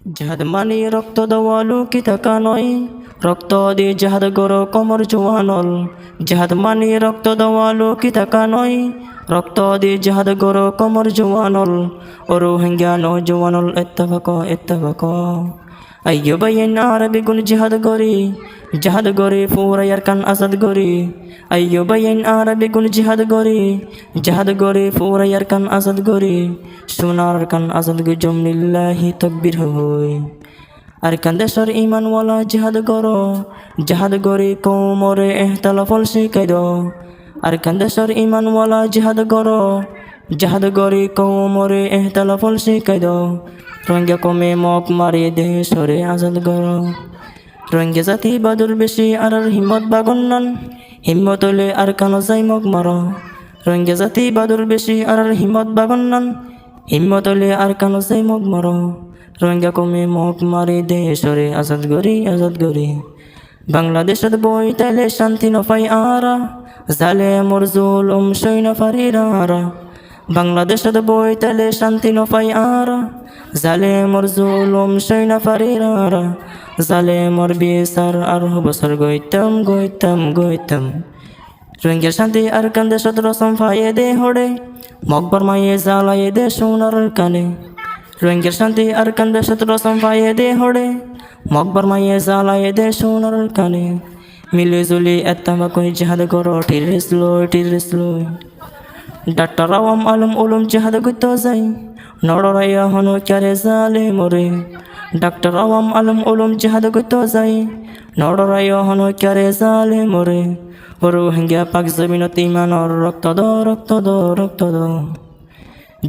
জাহাদ মানি রক্ত দেওয়া লুকিতা কানয়, রক্ত দিয়ে জাহাদ গড় কমর জোয়ানল। জাহাদ মানি রক্ত দেওয়া লুকিতা কানয়, রক্ত দিয়ে জাহাদ গড় কমর জোয়ানল। ও রোহিঙ্গা নৌজওয়ানল ইত্তেফাক ইত্তেফাক। আইয়ো বাইন আরবি গুন জাহাদ গরি ফুরাইয়ার কান আসাদ গরি। আইয়ো বাইন আরবি গুন জাহাদ গরি ফুরাইয়ার কান আসাদ গরি। সোনার কান আসাদ গো জমলিল্লাহি তাকবীর হই। আর কান দেশর ইমানওয়ালা জাহাদ গরি কোমরে এহতালাফল শিকাই দো। আর কান দেশর ইমানওয়ালা জাহাদ গরি কোমরে এহতালাফল শিকাই দো। রোহিঙ্গা কমে মক মারি দেশরে আজাদ গর। রোহিঙ্গা জাতি বাদুর বেশি আর হিম্মত বাগন্নান, হিম্মত হলে আর কানো যাই মগ মার। রোহিঙ্গা জাতি বাদুর বেশি আর হিম্মত বাগন্নান, হিম্মত হলে আর কানো যাই মগ মার। রোহিঙ্গা কমে মক মারি দেশরে আজাদ গরি। বাংলাদেশত বই তাইলে শান্তি নপাই আরা, জালেমর জুলুম সইন ফারিরারা। বাংলাদেশত বই তাইলে শান্তি নপাই আরা, জালেমর জুলুম সইন ফারিরারা। জালেমর বিচার আর বছর গইতাম। রোহিঙ্গার শান্তি আর কান দেশত রসম ফাইয়ে দে হড়ে, মকবর মাইয়ে জ্বালাইয়ে দে সোনার কানে। রোহিঙ্গার শান্তি আর কান দেশত রসম ফাইয়ে দে হড়ে, মকবর মাইয়ে জ্বালাইয়ে দে সোনার কানে। মিলে জুলি এত্তেফাক জাহাদ গড় টিরিস লই। ডাক্তার আওয়াম আলম উলুম জাহাদ গইত যাই, নড়রাইয়া হনো ক্যারে জালেমরে। ডাক্তার আওয়াম আলম উলুম জাহাদ গইত যাই, নড়রাইয়া হনো ক্যারে জালেমরে। রোহিঙ্গা পাক জমিনত ইমানর রক্ত দো।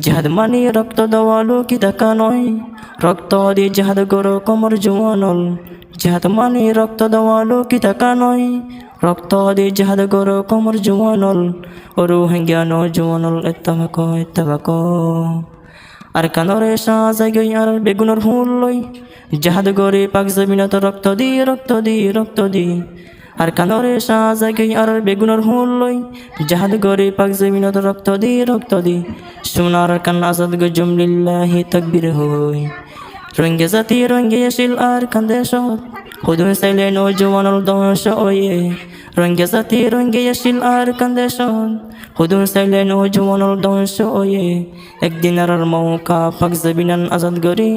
জাহাদ মানি রক্ত দেওয়া লুকিতা কানয়, রক্ত দিয়ে জাহাদ গড় কমর জোয়ানল। জাহাদ মানি রক্ত দেওয়া লুকিতা কানয়, রক্ত দিয়ে জাহাদ গড় কমর জোয়ানল। রোহিঙ্গা নৌজওয়ানল ইত্তেফাক। আর কানরে সাজাই গই আর বেগুনের ফুল লই, জাহাদ গড়ে পাক জমিনত রক্ত দি। আর কানরে সাজাই গই আর বেগুনের ফুল লই, জাহাদ গড়ে পাক জমিনত রক্ত দি। সোনার কান আসাদ গো জমলিল্লাহি তাকবীর হই। রোহিঙ্গা জাতি রোহিঙ্গা শিল আর কান দেশত, হুদুন চাইলে নৌজওয়ানল ধ্বংস ওয়ে। রোহিঙ্গা জাতি রোহিঙ্গা শিল আর কান দেশত, হুদুন চাইলে নৌজওয়ানল ধ্বংস ওয়ে। একদিন আর মৌকা পাক জমিনান আজাদ গরি।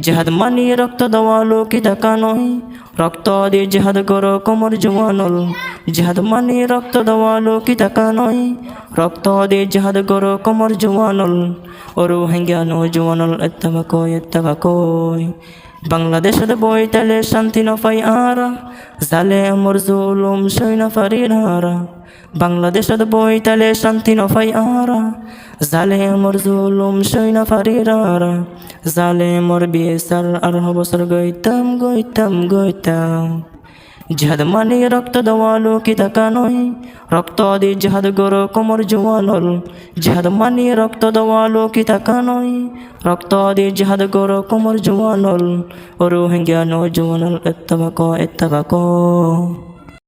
জাহাদ মানি রক্ত দেওয়া লুকিতা কানয়, রক্ত দিয়ে জাহাদ গড় কমর জোয়ানল। জাহাদ মানি রক্ত দেওয়া লুকিতা কানয়, রক্ত দিয়ে জাহাদ গড় কমর জোয়ানল। রোহিঙ্গা নৌজওয়ানল ইত্তেফাক। বাংলাদেশত বই তাইলে শান্তি নপাই আরা, জালেমর জুলুম সইন ফারিরারা। বাংলাদেশত বই তাইলে শান্তি নপাই আরা, জালেমর জুলুম সইন ফারিরারা। জালেমর বিচার আর বছর গইতাম। জাহাদ মানি রক্ত দেওয়া লুকিতা কানয়, রক্ত দিয়ে জাহাদ গড় কমর জোয়ানল। জাহাদ মানি রক্ত দেওয়া লুকিতা কানয়, রক্ত দিয়ে জাহাদ গড় কমর জোয়ানল। রোহিঙ্গা নৌজওয়ানল ইত্তেফাক।